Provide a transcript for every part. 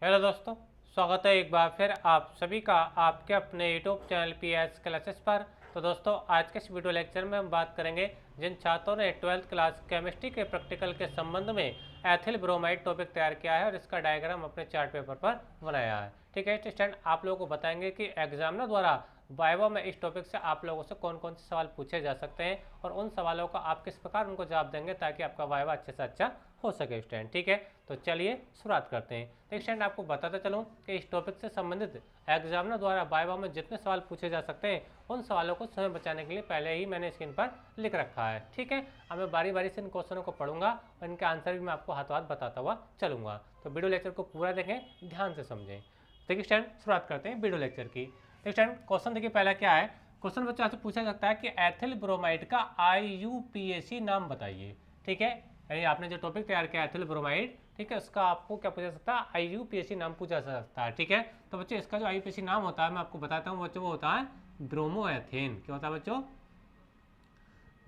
Hello दोस्तों, स्वागत है एक बार फिर आप सभी का आपके अपने यूट्यूब चैनल PS क्लासेस पर। तो दोस्तों, आज के इस वीडियो लेक्चर में हम बात करेंगे जिन छात्रों ने 12th क्लास केमिस्ट्री के प्रैक्टिकल के संबंध में एथिल ब्रोमाइड टॉपिक तैयार किया है और इसका डायग्राम अपने चार्ट पेपर पर बनाया है। ठीक है स्टूडेंट, आप लोगों को बताएंगे कि एग्जामिनर द्वारा वाइवा में इस टॉपिक से आप लोगों से कौन कौन से सवाल पूछे जा सकते हैं और उन सवालों का आप किस प्रकार उनको जवाब देंगे ताकि आपका वाइवा अच्छे से अच्छा हो सके स्टूडेंट। ठीक है, तो चलिए शुरुआत करते हैं। तो स्टूडेंट, आपको बताता चलूँ कि इस टॉपिक से संबंधित एग्जामिनर द्वारा वाइवा में जितने सवाल पूछे जा सकते हैं उन सवालों को समय बचाने के लिए पहले ही मैंने स्क्रीन पर लिख रखा है। ठीक है, अब मैं बारी बारी से इन क्वेश्चनों को पढ़ूंगा और इनके आंसर भी मैं आपको हाथों हाथ बताता हुआ चलूंगा। तो वीडियो लेक्चर को पूरा देखें, ध्यान से समझें। देखिए स्टूडेंट, शुरुआत करते हैं वीडियो लेक्चर की। तो स्टूडेंट, क्वेश्चन देखिए पहला क्या है। क्वेश्चन बच्चों आपसे पूछा सकता है कि एथिल ब्रोमाइड का IUPAC नाम बताइए। ठीक है, यानी आपने जो टॉपिक तैयार किया एथिल ब्रोमाइड, ठीक है, उसका आपको क्या पूछा सकता है, IUPAC नाम पूछा सकता है। ठीक है, तो बच्चों इसका जो IUPAC नाम होता है मैं आपको बताता हूँ बच्चों, वो होता है ब्रोमोएथेन। क्या होता है बच्चों?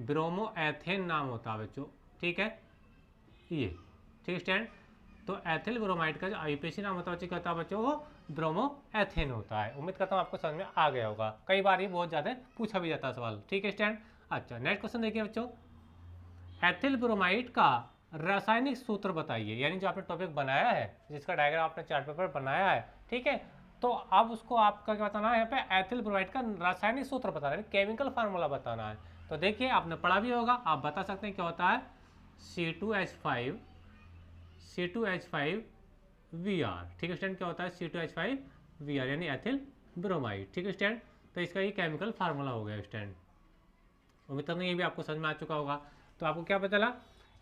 ब्रोमोएथेन नाम होता है बच्चों। ठीक है, ये ठीक स्टैंड। तो एथिल ब्रोमाइड का जो IUPAC नाम होता है बच्चों, क्या होता है बच्चों? वो ब्रोमोएथेन होता है। उम्मीद करता हूँ आपको समझ में आ गया होगा, कई बार ये बहुत ज़्यादा पूछा भी जाता है सवाल। ठीक है स्टैंड। अच्छा, नेक्स्ट क्वेश्चन देखिए बच्चों, एथिल ब्रोमाइड का रासायनिक सूत्र बताइए। यानी जो आपने टॉपिक बनाया है, जिसका डायग्राम आपने चार्ट पेपर बनाया है, ठीक है, तो अब उसको आपका क्या बताना है, यहाँ पे एथिल ब्रोमाइड का रासायनिक सूत्र बताना है, केमिकल फार्मूला बताना है। तो देखिए आपने पढ़ा भी होगा, आप बता सकते हैं क्या होता है, C2H5Vr। ठीक है स्टूडेंट, क्या होता है C2H5Vr यानी एथिल ब्रोमाइड। ठीक है स्टूडेंट, तो इसका ये केमिकल फार्मूला हो गया स्टूडेंट। उम्मीद करते हैं ये भी आपको समझ में आ चुका होगा। तो आपको क्या पता चला,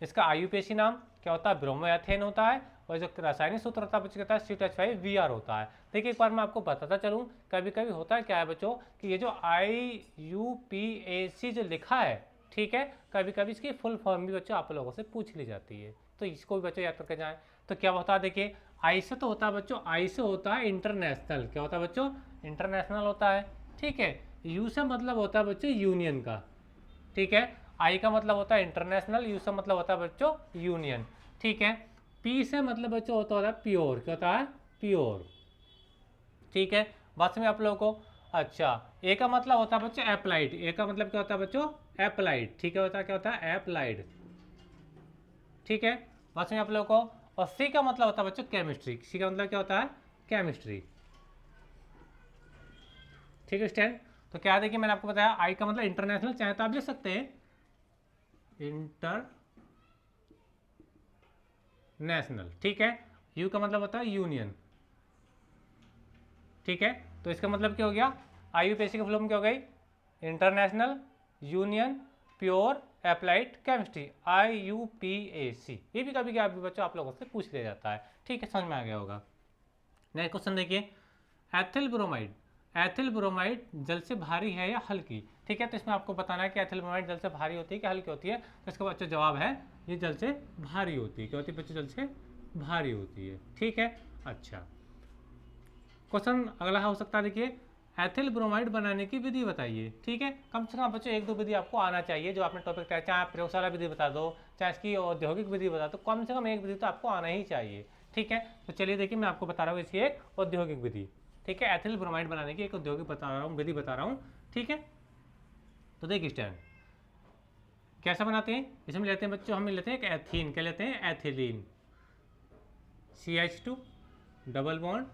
इसका IUPAC नाम क्या होता है, ब्रोमोएथेन होता है, और जो रासायनिक सूत्र होता है बच्चों कहता है C2H5Vr होता है। देखिए एक बार मैं आपको बताता चलूँ, कभी कभी होता है क्या है बच्चों कि ये जो IUPAC जो लिखा है, ठीक है, कभी कभी इसकी फुल फॉर्म भी बच्चों आप लोगों से पूछ ली जाती है, तो इसको भी बच्चों याद करके जाएं। तो क्या होता है देखिए, आई से तो होता है बच्चों, आई से होता है इंटरनेशनल। क्या होता है बच्चों? इंटरनेशनल होता है। ठीक है, यू से मतलब होता है बच्चों यूनियन का। ठीक है, आई का मतलब होता है इंटरनेशनल, यू से मतलब होता है बच्चों यूनियन। ठीक है, पी से मतलब बच्चों होता है प्योर। क्या होता है? प्योर। ठीक है, बात समझ आप लोगों को? अच्छा, ए का मतलब होता है बच्चों एप्लाइड। ए का मतलब क्या होता है बच्चों? एप्लाइड। ठीक है, होता है क्या होता है? एप्लाइड। ठीक है, बात समझ आप लोगों को? और सी का मतलब होता है बच्चों केमिस्ट्री। सी का मतलब क्या होता है? केमिस्ट्री। ठीक है स्टैंड। तो क्या देखिए मैंने आपको बताया, आई का मतलब इंटरनेशनल, चाहे तो आप लिख सकते हैं इंटरनेशनल। ठीक है, यू का मतलब होता है यूनियन। ठीक है, तो इसका मतलब क्या हो गया, IUPAC की फुल फॉर्म क्या हो गई, international union pure applied chemistry, IUPAC। ये भी कभी कभी बच्चों आप लोगों से पूछ लिया जाता है। ठीक है, समझ में आ गया होगा। नेक्स्ट क्वेश्चन देखिए, एथिल ब्रोमाइड, एथिल ब्रोमाइड जल से भारी है या हल्की? ठीक है, तो इसमें आपको बताना है कि एथिल ब्रोमाइड जल से भारी होती है कि हल्की होती है। तो इसका बच्चों जवाब है, ये जल से भारी होती है। क्या होती है बच्चों? जल से भारी होती है। ठीक है, अच्छा, क्वेश्चन अगला हो सकता है देखिए, एथिल ब्रोमाइड बनाने की विधि बताइए। ठीक है, कम से कम बच्चों एक दो विधि आपको आना चाहिए जो आपने टॉपिक तैयार, चाहे आप प्रयोगशाला विधि बता दो, चाहे इसकी औद्योगिक विधि बता दो, कम से कम एक विधि तो आपको आना ही चाहिए। ठीक है, तो चलिए देखिए मैं आपको बता रहा हूँ इसकी एक औद्योगिक विधि। ठीक है, एथिल ब्रोमाइड बनाने की एक औद्योगिक बता रहा हूँ, विधि बता रहा हूँ। ठीक है, तो देखिए स्टैंड कैसा बनाते हैं, इसमें लेते हैं बच्चों, हम लेते हैं एक एथीन, क्या लेते हैं? Ethylene, CH2 double bond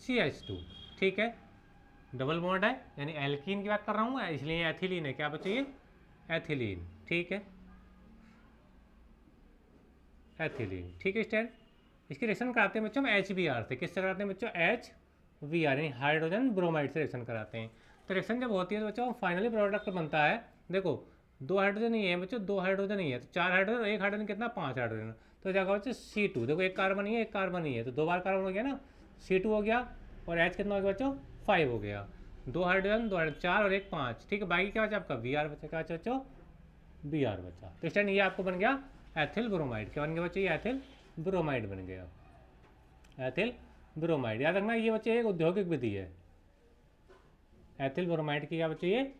CH2। ठीक है, डबल बॉन्ड है यानी एल्कीन की बात कर रहा हूँ इसलिए एथिलीन है। क्या बच्चों? ये एथिलीन। ठीक है, एथिलीन। ठीक है स्टैंड, इसकी रिएक्शन कराते हैं बच्चों हम HBr से। किससे कराते हैं बच्चों? HBr यानी हाइड्रोजन ब्रोमाइड से रिएक्शन कराते हैं। तो रिएक्शन जब होती है तो बच्चों फाइनली प्रोडक्ट बनता है, देखो दो हाइड्रोजन ही है बच्चों, दो हाइड्रोजन ही है, तो चार हाइड्रोजन, एक हाइड्रोजन कितना? पाँच हाइड्रोजन। तो जगह बच्चों C2, देखो एक कार्बन ही है, एक कार्बन ही है, तो दो बार कार्बन हो गया ना, C2 हो गया, और H कितना हो गया बच्चों? 5 हो गया। दो हाइड्रोजन, दो हाइड्रोजन, चार और एक पाँच। ठीक है, बाकी क्या बचा आपका? Br बचा। क्या बचा बच्चों? Br बचा। तो स्टैंड ये आपको बन गया एथिल ब्रोमाइड। क्या बन गया बच्चों? ये एथिल ब्रोमाइड बन गया, एथिल ब्रोमाइड। याद रखना ये बच्चे एक औद्योगिक विधि है, एथिल ब्रोमाइड की क्या बच्चे? ये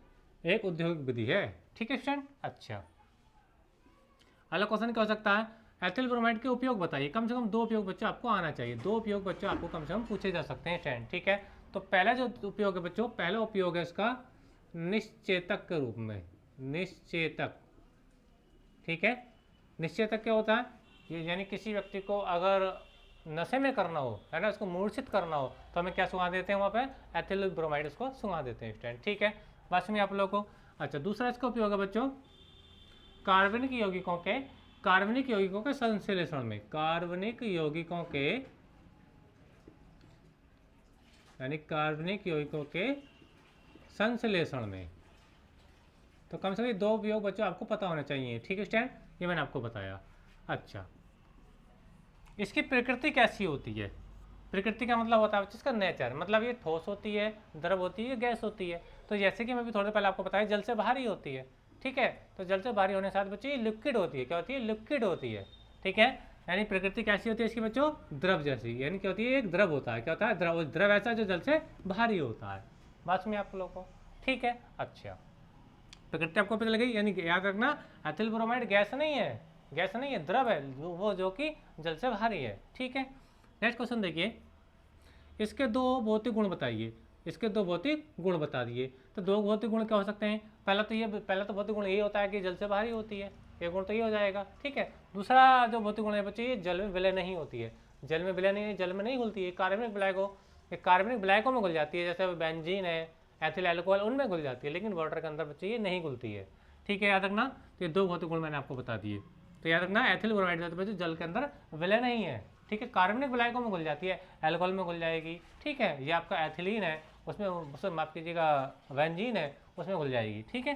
एक औद्योगिक विधि है। ठीक है स्टूडेंट, अच्छा, अगला क्वेश्चन क्या हो सकता है, एथिल ब्रोमाइड के उपयोग बताइए। कम से कम 2 उपयोग बच्चों आपको आना चाहिए, 2 उपयोग बच्चों आपको कम से कम पूछे जा सकते हैं स्टैंड, ठीक है। तो पहला जो उपयोग है बच्चों, पहला उपयोग है इसका निश्चेतक के रूप में, निश्चेतक, ठीक है। निश्चेतक क्या होता है, ये यानी किसी व्यक्ति को अगर नशे में करना हो, है ना, उसको मूर्छित करना हो, तो हमें क्या सुंघा देते हैं वहाँ पे, एथिल ब्रोमाइड उसको सुंघा देते हैं स्टैंड, ठीक है। बात सुनिए आप लोगों को। अच्छा, दूसरा इसका उपयोग है बच्चों कार्बनिक यौगिकों के, कार्बनिक यौगिकों के संश्लेषण में, कार्बनिक यौगिकों के, यानी कार्बनिक यौगिकों के संश्लेषण में। तो कम से कम 2 उपयोग बच्चों आपको पता होना चाहिए, ठीक है स्टैंड, ये मैंने आपको बताया। अच्छा, इसकी प्रकृति कैसी होती है, प्रकृति का मतलब होता है इसका नेचर, मतलब ये ठोस होती है, द्रव होती है, गैस होती है। तो जैसे कि मैं भी थोड़ी देर पहले आपको बताया जल से भारी होती है, ठीक है। तो जल से भारी होने के साथ बच्चों ये लिक्विड होती है, क्या होती है, लिक्विड होती है, ठीक है। यानी प्रकृति कैसी होती है इसकी बच्चों, द्रव जैसी, यानी क्या होती है, एक द्रव होता है, क्या होता है, द्रव, द्रव ऐसा जो जल से भारी होता है। बात सुनिए आप लोगों को, ठीक है। अच्छा, प्रकृति आपको पता लगी, यानी याद रखना एथिल ब्रोमाइड गैस नहीं है, गैस नहीं है, द्रव है, वो जो कि जल से भारी है, ठीक है। नेक्स्ट क्वेश्चन देखिए, इसके 2 भौतिक गुण बताइए, इसके 2 भौतिक गुण बता दिए। तो 2 भौतिक गुण क्या हो सकते हैं, पहला तो भौतिक गुण ये होता है कि जल से भारी होती है, एक गुण तो ये हो जाएगा, ठीक है। दूसरा जो भौतिक गुण है बच्चे, ये जल में विलय नहीं होती है, जल में विलय नहीं, जल में नहीं घुलती है, कार्बनिक ब्लैको, कार्बनिक ब्लैको में घुल जाती है, जैसे बेंजीन है, एथिल एल्कोहल, उनमें घुल जाती है, लेकिन वाटर के अंदर बच्चे ये नहीं घुलती है, ठीक है, याद रखना। तो ये 2 भौतिक गुण मैंने आपको बता दिए। तो याद रखना एथिल ब्रोमाइड बच्चों जल के अंदर विलय नहीं है, ठीक है, कार्बनिक ब्लैको में घुल जाती है, एल्कोहल में घुल जाएगी, ठीक है। ये आपका एथिलीन है, उसमें माफ कीजिएगा बेंजीन है, उसमें घुल जाएगी, ठीक है,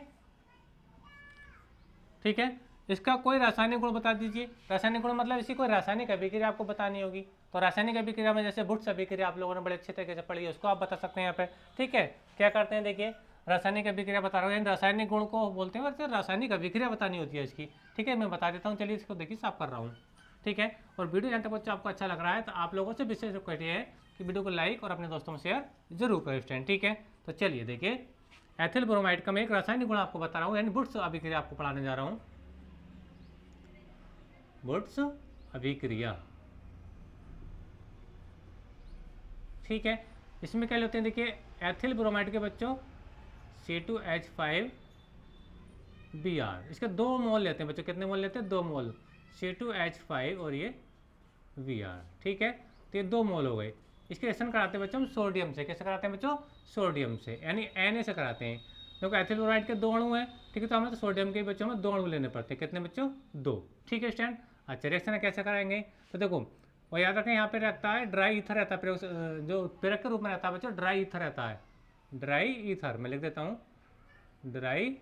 ठीक है। इसका कोई रासायनिक गुण बता दीजिए। रासायनिक गुण मतलब इसी कोई रासायनिक अभिक्रिया आपको बतानी होगी। तो रासायनिक अभिक्रिया में जैसे बुट्स अभिक्रिया आप लोगों ने बड़े अच्छे तरीके से पढ़ी है, उसको आप बता सकते हैं यहाँ पे, ठीक है। क्या करते हैं देखिए, रासायनिक अभिक्रिया बता रहा हूँ, रासायनिक गुण को बोलते हैं, और रासायनिक अभिक्रिया बतानी होती है इसकी, ठीक है। मैं बता देता हूँ, चलिए इसको देखिए साफ कर रहा हूँ, ठीक है। और वीडियो जहाँ तक बच्चों आपको अच्छा लग रहा है तो आप लोगों से विशेष रिक्वेस्ट है कि वीडियो को लाइक और अपने दोस्तों में शेयर जरूर करें स्टैंड, ठीक है। तो चलिए देखिए, एथिल ब्रोमाइड का मैं एक रासायनिक गुण आपको बता रहा हूँ, यानी बुट्स अभिक्रिया आपको पढ़ाने जा रहा हूँ, बुट्स अभिक्रिया, ठीक है। इसमें क्या लेते हैं देखिए, एथिल ब्रोमाइड के बच्चों C2H5Br, इसके 2 मोल लेते हैं बच्चों, कितने मोल लेते हैं, 2 मोल, C2H5 और ये Br, ठीक है। तो ये 2 मोल हो गए। इसके रिएक्शन कराते हैं बच्चों हम सोडियम से, कैसे कराते हैं बच्चों, सोडियम से, यानी Na से कराते हैं, क्योंकि एथिल ब्रोमाइड के 2 अणु हैं, ठीक है। तो हमें तो सोडियम के बच्चों में 2 अणु लेने पड़ते हैं, कितने बच्चों, 2, ठीक है स्टैंड। अच्छा, रिएक्शन कैसे कराएंगे, तो देखो, और याद रखें यहाँ पे रहता है ड्राई ईथर रहता है, जो प्रेरक के रूप में रहता है बच्चों, ड्राई ईथर रहता है, ड्राई ईथर, मैं लिख देता हूँ ड्राई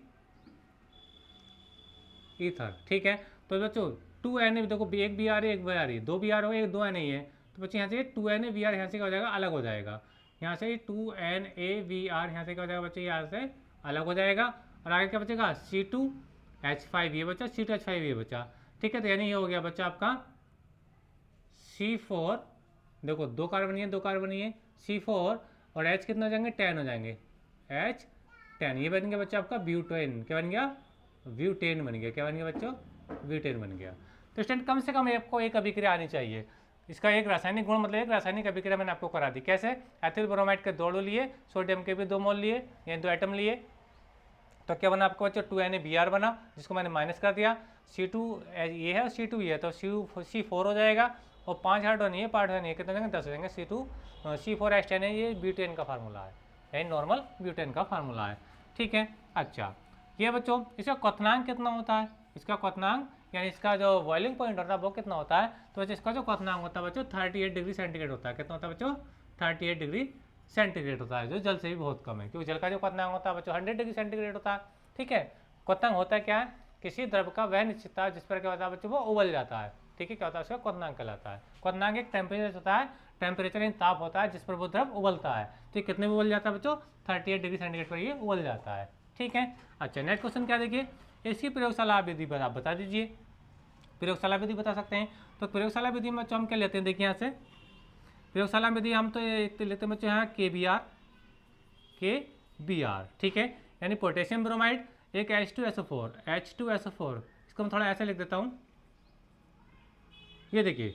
ईथर, ठीक है। तो बच्चों 2Na, देखो एक Br है, एक Br है, 2 Br हो, एक 2Na है, तो बच्चों यहाँ से 2NaBr यहाँ से क्या हो जाएगा, अलग हो जाएगा, यहाँ से 2NaBr यहाँ से क्या हो जाएगा बच्चों, यहाँ से अलग हो जाएगा, और आगे क्या बचेगा, C2H5 ये बच्चा, C2H5 ये बच्चा, ठीक है। तो यानी ये हो गया बच्चा आपका C4, देखो 2 कार्बन है, 2 कार्बन है, C4 और H कितना हो जाएंगे, 10 हो जाएंगे, H10, ये बन गया बच्चा आपका ब्यूटेन, क्या बन गया, ब्यूटेन बन गया, क्या बन गया बच्चों, ब्यूटेन बन गया। तो स्टूडेंट कम से कम आपको एक अभिक्रिया आनी चाहिए, इसका एक रासायनिक गुण मतलब एक रासायनिक अभिक्रिया मैंने आपको करा दी, कैसे, एथिल ब्रोमाइड के 2 अणु लिए, सोडियम के भी 2 मोल लिए, यानी 2 एटम लिए, तो क्या बना आपको बच्चों, 2NaBr बना, जिसको मैंने माइनस कर दिया, C2 ये है और C2 ये है, तो C4 हो जाएगा, और 5 हाइड्रोजन ये, 5 हाइड्रोजन ये, कितने हो जाएंगे, 10 हो जाएंगे, C4H10 है, ये ब्यूटेन का फार्मूला है, यानी नॉर्मल ब्यूटेन का फार्मूला है, ठीक है। अच्छा, ये बच्चों इसका क्वथनांक कितना होता है, इसका क्वथनांक यानी इसका जो बॉइलिंग पॉइंट होता है वो कितना होता है, तो बच्चों इसका जो क्वथनांक होता है बच्चों 38 डिग्री सेंटीग्रेड होता है, कितना होता है बच्चों, 38 डिग्री सेंटीग्रेड होता है, जो जल से भी बहुत कम है, क्योंकि जल का जो क्वथनांक होता है बच्चों 100 डिग्री सेंटीग्रेड होता है, ठीक है। क्वथनांक होता है क्या है, किसी द्रव का वह निश्चितता जिस पर क्या होता है बच्चों वो उबल जाता है, ठीक है, क्या होता है उसका क्वथनांक कहलाता है। क्वथनांक एक टेम्परेचर होता है, टेम्परेचर यानी ताप होता है जिस पर वो द्रव उबलता है, तो कितने में उबल जाता है बच्चों, 38 डिग्री सेंटीग्रेड पर ये उबल जाता है, ठीक है। अच्छा, नेक्स्ट क्वेश्चन क्या देखिए, इसकी प्रयोगशाला विधि आप बता दीजिए, प्रयोगशाला विधि बता सकते हैं। तो प्रयोगशाला विधि में हम क्या लेते हैं देखिए, यहाँ से प्रयोगशाला विधि हम तो लेते हैं बच्चों यहाँ KBr, ठीक है, यानी पोटेशियम ब्रोमाइड, एक H2SO4, इसको मैं थोड़ा ऐसे लिख देता हूँ, ये देखिए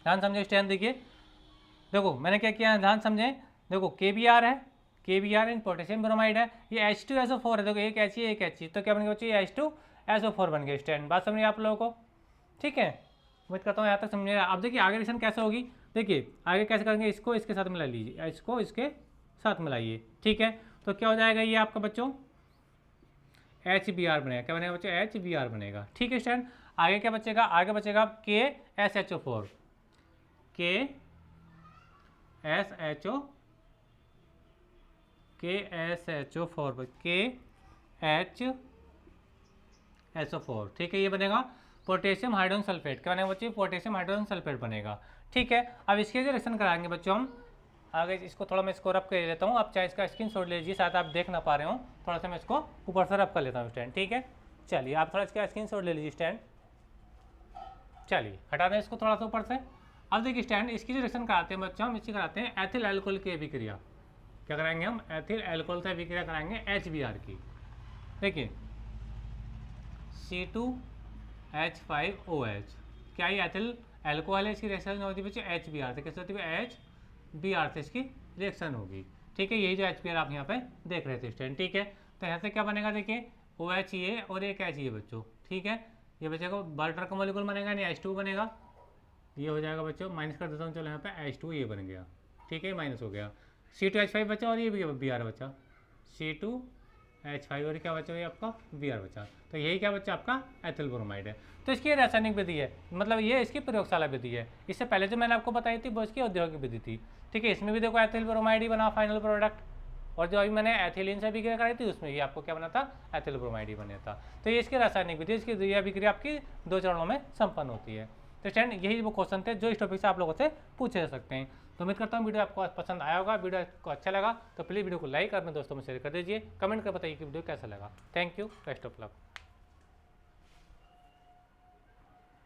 ध्यान समझे स्टूडेंट, देखिए देखो मैंने क्या किया है, ध्यान समझे, देखो KBr है, KBr इन पोटेशियम ब्रोमाइड है, ये H2SO4 है, देखो एक H एक H, तो क्या बन गया बच्चे, ये H2SO4 बन गया स्टूडेंट। बात समझिए आप लोगों को, ठीक है, उम्मीद करता हूँ यहाँ तक समझिएगा। अब देखिए आगे रिएक्शन कैसे होगी, देखिए आगे कैसे करेंगे, इसको इसके साथ मिला लीजिए, इसको इसके साथ मिलाइए, ठीक है, तो क्या हो जाएगा ये आपका बच्चों HBr बनेगा, क्या बनेगा बच्चों, HBr बनेगा, ठीक है स्टूडेंट। आगे क्या बचेगा, आगे बचेगा KSHO4, KSHO4, ठीक है, ये बनेगा पोटेशियम हाइड्रोजन सल्फेट, क्या बनेगा बच्चे, पोटेशियम हाइड्रोजन सल्फेट बनेगा, ठीक है। अब इसके जो रिएक्शन कराएंगे बच्चों हम आगे, इसको थोड़ा मैं इसको रब कर लेता हूँ, आप चाहे इसका स्क्रीनशॉट ले लीजिए, शायद आप देख ना पा रहे हो, थोड़ा सा मैं इसको ऊपर से रब कर लेता हूँ स्टैंड, ठीक है। चलिए आप थोड़ा इसका स्क्रीनशॉट ले लीजिए स्टैंड, चलिए हटा दें इसको थोड़ा सा ऊपर से। अब देखिए स्टैंड, इसकी जो रिएक्शन कराते हैं बच्चों हम, इसकी कराते हैं एथिल एल्कोहल की अभिक्रिया, क्या कराएंगे हम, एथिल एल्कोहल से अभिक्रिया कराएंगे HBr की, देखिए C2H5OH, क्या ये एथिल एल्कोहल है, इसकी रिएक्शन होती है बच्चों HBr से, कैसे होती है, HBr से इसकी रिएक्शन होगी, ठीक है, यही जो HBr आप यहाँ पे देख रहे थे स्टूडेंट, ठीक है। तो यहाँ से क्या बनेगा, देखिए OH ये और एक H ये बच्चों, ठीक है, ये बचेगा वाटर का मॉलिक्यूल बनेगा, यानी H2 बनेगा, ये हो जाएगा बच्चों, माइनस कर देता हूँ, चलो यहाँ पे H2 ये बन गया, ठीक है, माइनस हो गया, C2H5 बचा और ये भी Br बचा, C2H5 और क्या बचा, ये आपका Br बचा, तो यही क्या बच्चा आपका एथिल ब्रोमाइड है। तो इसकी रासायनिक विधि है, मतलब ये इसकी प्रयोगशाला विधि है, इससे पहले जो मैंने आपको बताई थी वो इसकी औद्योगिक विधि थी, ठीक है। इसमें भी देखो एथिल ब्रोमाइड ही बना फाइनल प्रोडक्ट, और जो अभी मैंने एथिलीन से अभिक्रिया कराई थी उसमें भी आपको क्या बना था, एथिल ब्रोमाइड ही बना था। तो ये इसकी रासायनिक विधि, इसकी अभिक्रिया आपकी 2 चरणों में संपन्न होती है। तो स्टूडेंट यही वो क्वेश्चन थे जो इस टॉपिक से आप लोगों से पूछे जा सकते हैं। तो उम्मीद करता हूँ वीडियो आपको पसंद आया होगा, वीडियो आपको अच्छा लगा तो प्लीज़ वीडियो को लाइक और अपने दोस्तों में शेयर कर दीजिए, कमेंट कर बताइए कि वीडियो कैसा लगा। Thank you, best of luck.